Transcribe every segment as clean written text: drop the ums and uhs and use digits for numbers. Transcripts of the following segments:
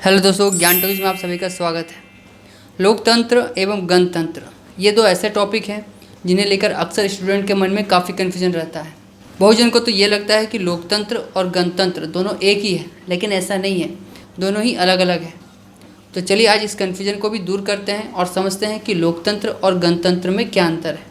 Hello दोस्तों, ज्ञान talkies में आप सभी का स्वागत है। लोकतंत्र एवं गणतंत्र ये दो ऐसे टॉपिक हैं जिन्हें लेकर अक्सर स्टूडेंट के मन में काफ़ी कन्फ्यूजन रहता है। बहुजन को तो ये लगता है कि लोकतंत्र और गणतंत्र दोनों एक ही है, लेकिन ऐसा नहीं है, दोनों ही अलग अलग है। तो चलिए आज इस कन्फ्यूजन को भी दूर करते हैं और समझते हैं कि लोकतंत्र और गणतंत्र में क्या अंतर है।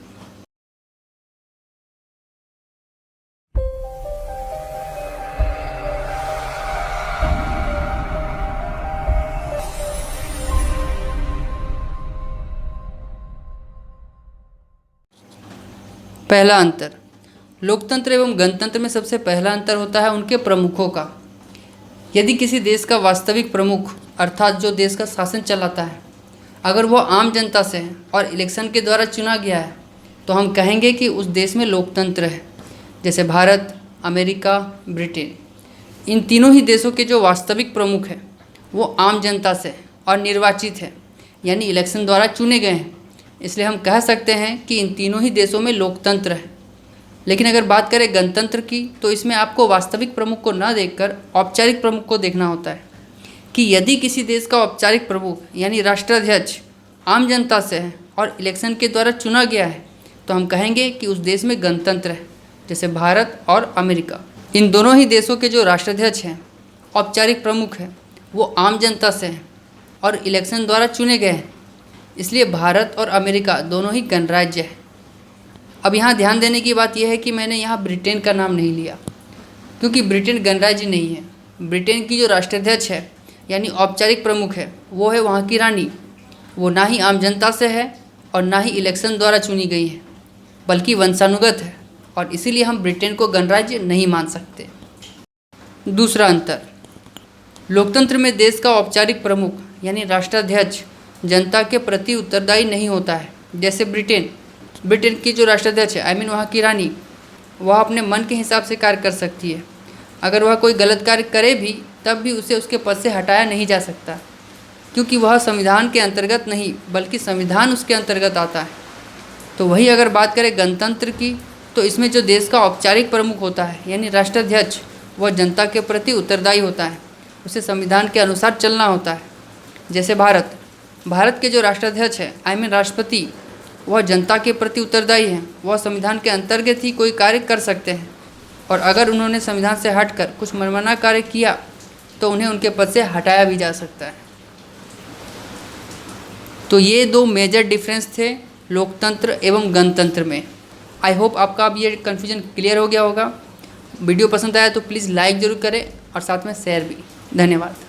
पहला अंतर, लोकतंत्र एवं गणतंत्र में सबसे पहला अंतर होता है उनके प्रमुखों का। यदि किसी देश का वास्तविक प्रमुख अर्थात जो देश का शासन चलाता है, अगर वह आम जनता से है और इलेक्शन के द्वारा चुना गया है, तो हम कहेंगे कि उस देश में लोकतंत्र है। जैसे भारत, अमेरिका, ब्रिटेन, इन तीनों ही देशों के जो वास्तविक प्रमुख हैं वो आम जनता से और निर्वाचित है, यानी इलेक्शन द्वारा चुने गए हैं। इसलिए हम कह सकते हैं कि इन तीनों ही देशों में लोकतंत्र है। लेकिन अगर बात करें गणतंत्र की, तो इसमें आपको वास्तविक प्रमुख को न देखकर औपचारिक प्रमुख को देखना होता है कि यदि किसी देश का औपचारिक प्रमुख यानी राष्ट्राध्यक्ष आम जनता से है और इलेक्शन के द्वारा चुना गया है, तो हम कहेंगे कि उस देश में गणतंत्र है। जैसे भारत और अमेरिका, इन दोनों ही देशों के जो राष्ट्राध्यक्ष हैं, औपचारिक प्रमुख हैं, वो आम जनता से हैं और इलेक्शन द्वारा चुने गए हैं। इसलिए भारत और अमेरिका दोनों ही गणराज्य है। अब यहाँ ध्यान देने की बात यह है कि मैंने यहाँ ब्रिटेन का नाम नहीं लिया, क्योंकि ब्रिटेन गणराज्य नहीं है। ब्रिटेन की जो राष्ट्राध्यक्ष है यानी औपचारिक प्रमुख है, वो है वहाँ की रानी। वो ना ही आम जनता से है और ना ही इलेक्शन द्वारा चुनी गई है, बल्कि वंशानुगत है, और इसीलिए हम ब्रिटेन को गणराज्य नहीं मान सकते। दूसरा अंतर, लोकतंत्र में देश का औपचारिक प्रमुख यानी राष्ट्राध्यक्ष जनता के प्रति उत्तरदायी नहीं होता है। जैसे ब्रिटेन की जो राष्ट्राध्यक्ष है, वहाँ की रानी, वह अपने मन के हिसाब से कार्य कर सकती है। अगर वह कोई गलत कार्य करे भी, तब भी उसे उसके पद से हटाया नहीं जा सकता, क्योंकि वह संविधान के अंतर्गत नहीं बल्कि संविधान उसके अंतर्गत आता है। तो वही अगर बात करें गणतंत्र की, तो इसमें जो देश का औपचारिक प्रमुख होता है यानी राष्ट्राध्यक्ष, वह जनता के प्रति उत्तरदायी होता है, उसे संविधान के अनुसार चलना होता है। जैसे भारत के जो राष्ट्राध्यक्ष है राष्ट्रपति, वह जनता के प्रति उत्तरदायी हैं। वह संविधान के अंतर्गत ही कोई कार्य कर सकते हैं, और अगर उन्होंने संविधान से हटकर कुछ मनमाना कार्य किया तो उन्हें उनके पद से हटाया भी जा सकता है। तो ये दो मेजर डिफरेंस थे लोकतंत्र एवं गणतंत्र में। आई होप आपका अब ये कन्फ्यूजन क्लियर हो गया होगा। वीडियो पसंद आया तो प्लीज़ लाइक ज़रूर करें और साथ में शेयर भी। धन्यवाद।